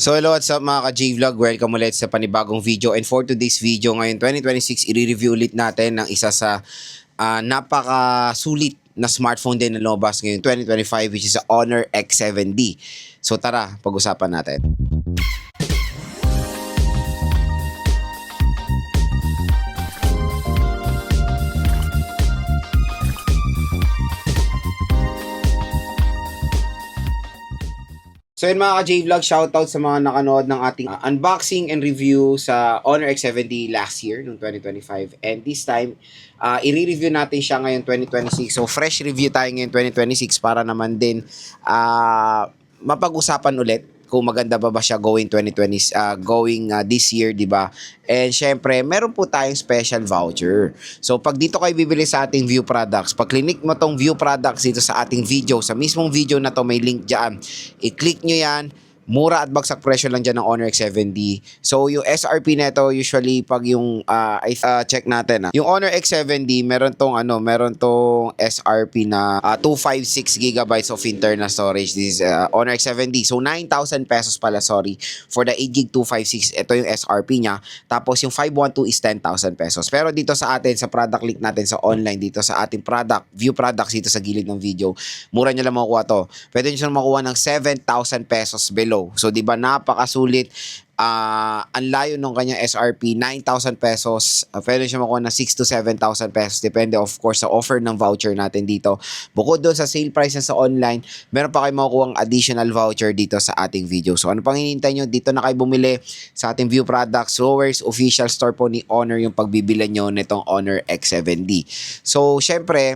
So hello, what's up mga ka-J-Vlog? Welcome ulit sa panibagong video. And for today's video ngayon, 2026, i-review ulit natin ng isa sa napaka-sulit na smartphone din na lumabas ngayon 2025, which is the Honor X7D. So tara, pag-usapan natin. So yun mga ka-J-Vlog, shoutout sa mga nakanood ng ating unboxing and review sa Honor X7D last year, noong 2025. And this time, i-review natin siya ngayon 2026. So fresh review tayo ngayon 2026 para naman din mapag-usapan ulit kung maganda ba siya going 2020 this year, 'di ba? And syempre, meron po tayong special voucher. So pag dito kayo bibili sa ating View Products, pag click mo tong View Products dito sa ating video, sa mismong video na to may link diyan. I-click nyo 'yan. Mura at bagsak presyo lang dyan ng Honor X7D. So, yung SRP neto, usually, pag yung, check natin, yung Honor X7D, meron tong SRP na 256 gigabytes of internal storage. This is Honor X7D. So, 9,000 pesos pala, sorry. For the 8 gig 256, ito yung SRP niya. Tapos, yung 512 is 10,000 pesos. Pero dito sa atin, sa product link natin sa online, dito sa ating View Products dito sa gilid ng video, mura nyo lang makukuha to. Pwede nyo silang makuha ng 7,000 pesos below. So, di ba, napakasulit. Ang layo ng kanyang SRP, 9,000 pesos. Pwede siya makuha ng 6 to 7,000 pesos. Depende, of course, sa offer ng voucher natin dito. Bukod doon sa sale price na sa online, meron pa kayo makukuha ang additional voucher dito sa ating video. So, ano pang hinihintay nyo? Dito na kayo bumili sa ating View Products. Lowers official store po ni Honor yung pagbibilan nyo nitong Honor X7D. So, syempre,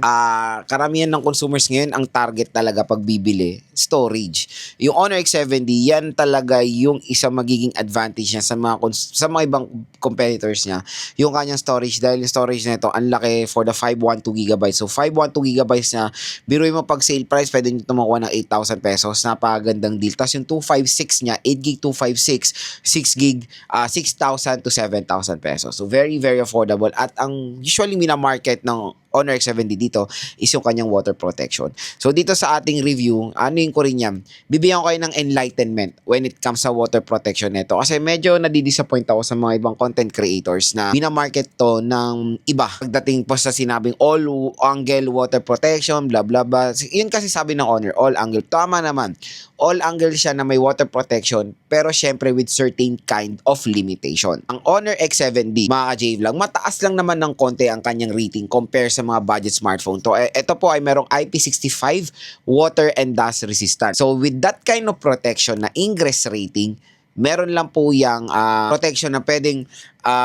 karamihan ng consumers ngayon, ang target talaga pagbibili, storage. Yung Honor X7D, yan talaga yung isa magiging advantage niya sa mga ibang competitors niya, yung kanyang storage, dahil yung storage nito ang laki for the 512 gigabytes. So 512 gigabytes na biruin mo pag sale price, pwede nyo tumakuha ng 8,000 pesos. Napakagandang deal. Tapos yung 256 niya, 8 gig 256, 6 gig 6,000 to 7,000 pesos. So very very affordable, at ang usually minamarket ng Honor X7D dito is yung kanyang water protection. So dito sa ating review, ano yung ko rin yan, bibigyan ko kayo ng enlightenment when it comes sa water protection nito. Kasi medyo nadidisappoint ako sa mga ibang content creators na binamarket to ng iba. Pagdating po sa sinabing all angle water protection, blah blah blah. Yun kasi sabi ng Honor, all angle. Tama naman. All angle siya na may water protection, pero syempre with certain kind of limitation. Ang Honor X7D, mga ka-J-Vlog, mataas lang naman ng konti ang kanyang rating compare sa mga budget smartphone to. Ito po ay merong IP65 water and dust resistant. So with that kind of protection na ingress rating, meron lang po yung protection na pwedeng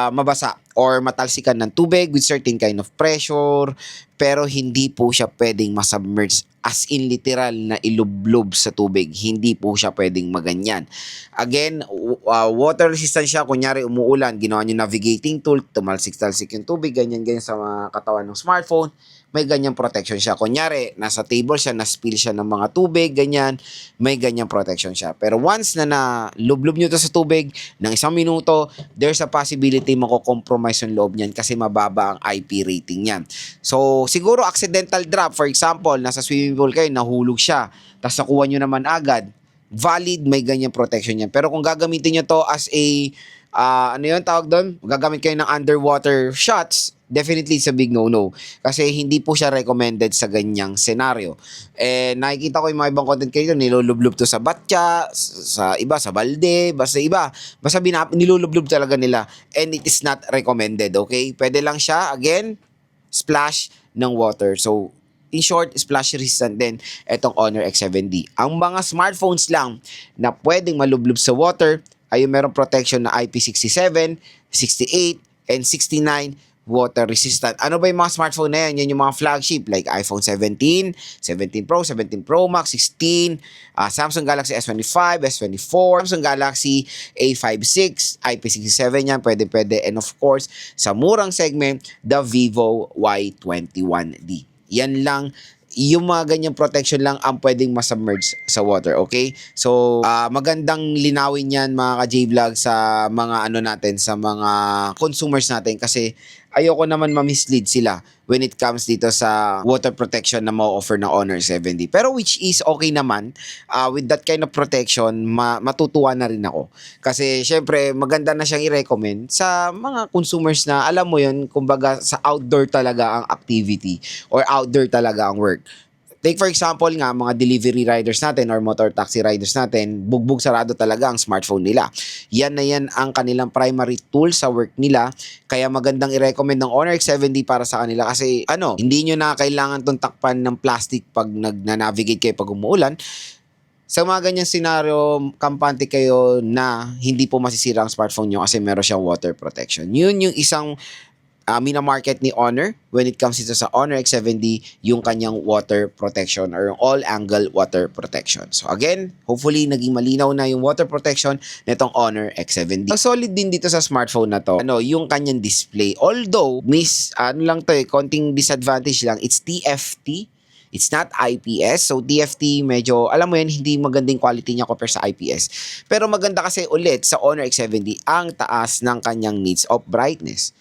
mabasa or matalsikan ng tubig with certain kind of pressure, pero hindi po siya pwedeng masubmerge, as in literal na ilublob sa tubig. Hindi po siya pwedeng maganyan. Again, water resistant siya. Kunyari umuulan, ginawa nyo navigating tool, tumalsik-talsik yung tubig, ganyan-ganyan sa mga katawan ng smartphone, may ganyang protection siya. Kunyari, nasa table siya, na-spill siya ng mga tubig, ganyan, may ganyang protection siya. Pero once na nalublob nyo to sa tubig ng 1 minuto, there's a possibility mako-compromise yung loob niyan kasi mababa ang IP rating niyan. So, siguro accidental drop, for example, nasa swimming pool kayo, nahulog siya, tapos nakuha nyo naman agad, valid, may ganyang protection yan. Pero kung gagamitin nyo to as a, ano yun tawag doon? Gagamit kayo ng underwater shots, definitely it's a big no-no. Kasi hindi po siya recommended sa ganyang senaryo. Nakikita ko yung mga ibang content creator, nilulublob to sa batya, sa iba, sa balde, basta iba. Basta nilulublob talaga nila. And it is not recommended, okay? Pwede lang siya, again, splash ng water. So, in short, splash resistant din itong Honor X7D. Ang mga smartphones lang na pwedeng malublob sa water ay yung merong protection na IP67, 68, and 69 water resistant. Ano ba yung mga smartphone na yan? Yan yung mga flagship like iPhone 17, 17 Pro, 17 Pro Max, 16, Samsung Galaxy S25, S24, Samsung Galaxy A56, IP67 yan, pwede. And of course, sa murang segment, the Vivo Y21D. Yan lang, yung mga ganyang protection lang ang pwedeng masubmerge sa water, okay? So, magandang linawin yan mga ka-J-Vlog sa mga ano natin, sa mga consumers natin, kasi ayoko naman ma-mislead sila when it comes dito sa water protection na ma-offer ng Honor 70. Pero which is okay naman, with that kind of protection, matutuwa na rin ako. Kasi syempre, maganda na siyang i-recommend sa mga consumers na alam mo yun, kumbaga sa outdoor talaga ang activity or outdoor talaga ang work. Take for example nga, mga delivery riders natin or motor taxi riders natin, bugbog sarado talaga ang smartphone nila. Yan na yan ang kanilang primary tool sa work nila. Kaya magandang i-recommend ng Honor X70 para sa kanila kasi hindi nyo na kailangan tong takpan ng plastic pag nag-navigate kayo pag umuulan. Sa mga ganyang senaryo, kampante kayo na hindi po masisira ang smartphone nyo kasi meron siyang water protection. Yun yung isang mina-market ni Honor when it comes dito sa Honor X70, yung kanyang water protection or yung all-angle water protection. So again, hopefully naging malinaw na yung water protection nitong Honor X70. Ang solid din dito sa smartphone na to, yung kanyang display. Although, konting disadvantage lang, it's TFT. It's not IPS. So, TFT, medyo, alam mo yan, hindi magandang quality niya compare sa IPS. Pero maganda kasi ulit sa Honor X70, ang taas ng kanyang needs of brightness.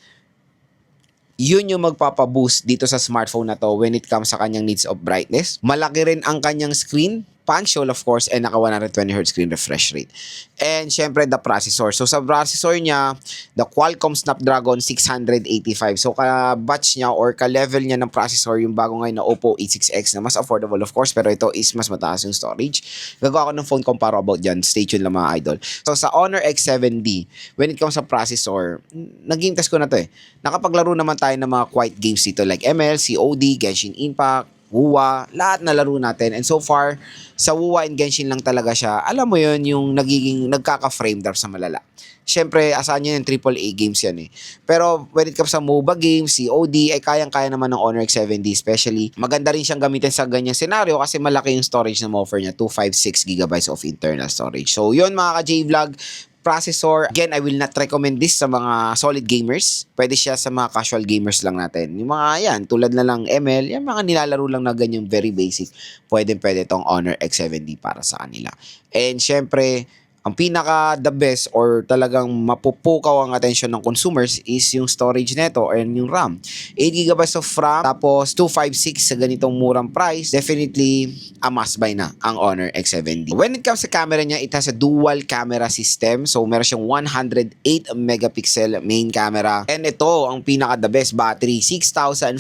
Yun yung magpapaboost dito sa smartphone na to when it comes sa kanyang needs of brightness. Malaki rin ang kanyang screen, punch hole of course, and naka 120Hz screen refresh rate. And syempre, the processor. So sa processor niya, the Qualcomm Snapdragon 685. So ka-batch niya or ka-level niya ng processor yung bago ngayon na Oppo A6X na mas affordable of course, pero ito is mas mataas yung storage. Gagawa ko ng phone comparo about dyan. Stay tuned lang mga idol. So sa Honor X7D, when it comes sa processor, nag-game test ko na to eh. Nakapaglaro naman tayo ng mga quiet games dito like ML, COD, Genshin Impact, WUWA, lahat na laro natin. And so far, sa WUWA and Genshin lang talaga siya, alam mo yun, yung nagkaka-frame drop sa malala. Siyempre, asahan nyo yung AAA games yan eh. Pero when it comes sa MOBA games, COD, ay kayang-kaya naman ng Honor X70, especially. Maganda rin siyang gamitin sa ganyang senaryo kasi malaki yung storage na ma-offer niya, 256GB of internal storage. So yun mga ka-J-Vlog, processor. Again, I will not recommend this sa mga solid gamers. Pwede siya sa mga casual gamers lang natin. Yung mga yan, tulad na lang ML, yung mga nilalaro lang na ganyan very basic. Pwede itong Honor X70 para sa kanila. And syempre, ang pinaka the best or talagang mapupukaw ang attention ng consumers is yung storage neto or yung RAM. 8GB of RAM tapos 256 sa ganitong murang price, definitely a must buy na ang Honor X70. When it comes sa camera niya, it has a dual camera system. So meron siyang 108 megapixel main camera. And ito ang pinaka the best battery, 6,500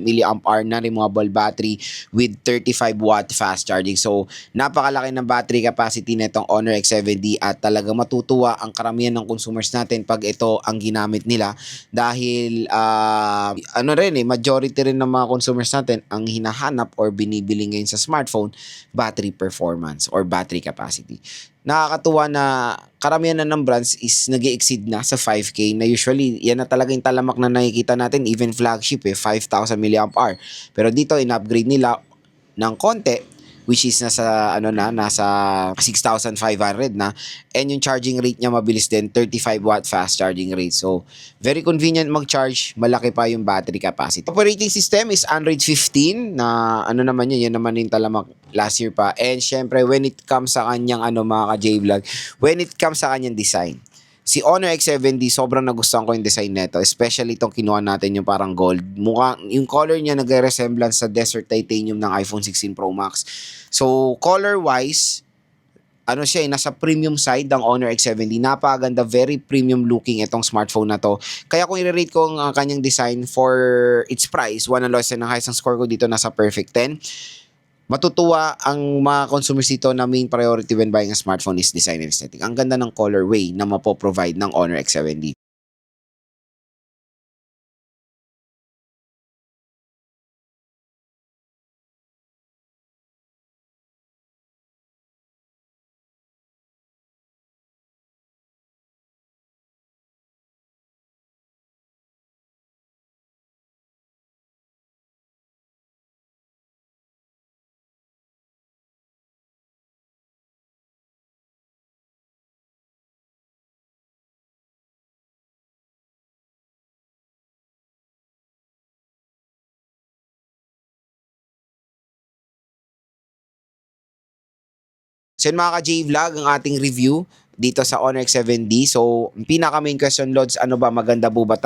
mAh na removable battery with 35 watt fast charging. So napakalaki ng battery capacity nitong Honor X70 at talaga matutuwa ang karamihan ng consumers natin pag ito ang ginamit nila dahil majority rin ng mga consumers natin ang hinahanap or binibili ngayon sa smartphone, battery performance or battery capacity. Nakakatuwa na karamihan na ng brands is nag-exceed na sa 5K na usually yan na talaga yung talamak na nakikita natin, even flagship 5,000 mAh. Pero dito in-upgrade nila ng konti, which is nasa 6,500 na, and yung charging rate niya mabilis din, 35 watt fast charging rate. So very convenient mag-charge, malaki pa yung battery capacity. Operating system is Android 15 na yan naman yung talamak last year pa. And syempre when it comes sa kanyang mga ka-J-Vlog, when it comes sa kanyang design, si Honor X70, sobrang nagustuhan ko yung design nito. Especially itong kinuha natin yung parang gold. Yung color niya nagre-resemblance sa Desert Titanium ng iPhone 16 Pro Max. So, color-wise, nasa premium side ng Honor X70. Napakaganda, very premium looking itong smartphone na to. Kaya kung i-rate ko ang kanyang design for its price, 1 and loss and ang highest ang score ko dito nasa perfect 10. Matutuwa ang mga consumers dito na main priority when buying a smartphone is design and aesthetic. Ang ganda ng colorway na mapoprovide ng Honor X70. So yun mga ka-J-Vlog, ang ating review dito sa Honor X7D. So, pinaka main question, Lods, ano ba maganda po ba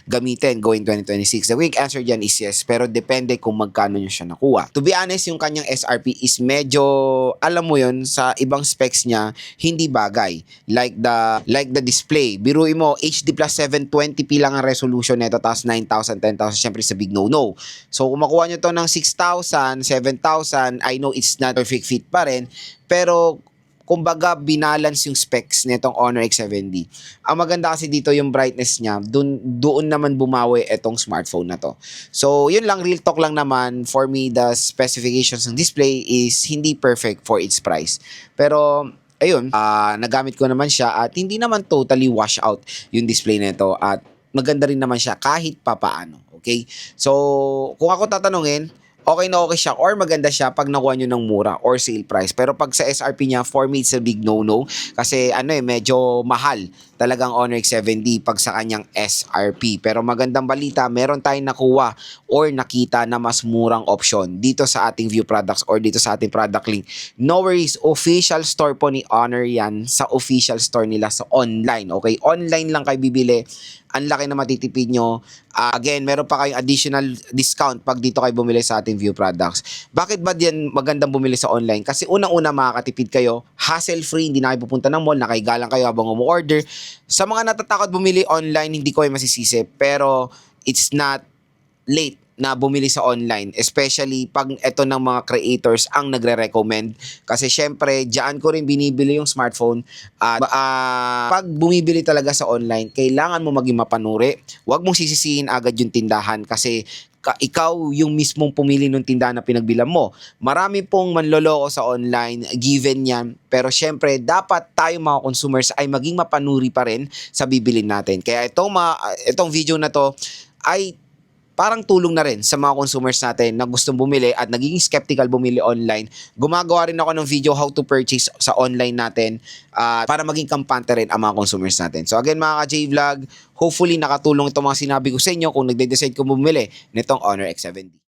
gamitin going 2026? The quick answer dyan is yes, pero depende kung magkano nyo siya nakuha. To be honest, yung kanyang SRP is medyo, alam mo yun, sa ibang specs niya, hindi bagay. Like the display. Biruin mo, HD plus 720p lang ang resolution nito, tapos 9,000, 10,000, syempre sa big no-no. So, kung makuha nyo to ng 6,000, 7,000, I know it's not perfect fit pa rin, pero kumbaga binalance yung specs nitong Honor X7D. Ang maganda kasi dito yung brightness niya, doon naman bumawi itong smartphone na to. So, yun lang, real talk lang naman. For me, the specifications ng display is hindi perfect for its price. Pero, ayun, nagamit ko naman siya at hindi naman totally wash out yung display nito at maganda rin naman siya kahit papaano. Okay? So, kung ako tatanungin, okay na okay siya or maganda siya pag nakuha nyo ng mura or sale price. Pero pag sa SRP niya, for me, it's a big no-no. Kasi medyo mahal talagang Honor X7D pag sa kanyang SRP. Pero magandang balita, meron tayong nakuha or nakita na mas murang option dito sa ating View Products or dito sa ating product link. No worries, official store po ni Honor yan sa official store nila sa online. Okay, online lang kayo bibili. Ang laki na matitipid nyo. Again, meron pa kayong additional discount pag dito kayo bumili sa ating View Products. Bakit ba diyan magandang bumili sa online? Kasi unang-una makakatipid kayo, hassle-free, hindi na kayo pupunta ng mall, nakahiga lang kayo habang umu-order. Sa mga natatakot bumili online, hindi ko kayo masisisi. Pero it's not late na bumili sa online, especially pag ito ng mga creators ang nagre-recommend. Kasi syempre, diyan ko rin binibili yung smartphone. Pag bumibili talaga sa online, kailangan mo maging mapanuri. Huwag mong sisisihin agad yung tindahan kasi ikaw yung mismong pumili ng tindahan na pinagbilan mo. Marami pong manloloko sa online, given yan. Pero syempre, dapat tayo mga consumers ay maging mapanuri pa rin sa bibilin natin. Kaya itong video na to ay parang tulong na rin sa mga consumers natin na gustong bumili at nagiging skeptical bumili online. Gumagawa rin ako ng video how to purchase sa online natin para maging kampante rin ang mga consumers natin. So again mga ka-J-Vlog, hopefully nakatulong itong mga sinabi ko sa inyo kung nagde-decide kung bumili nitong Honor X7D.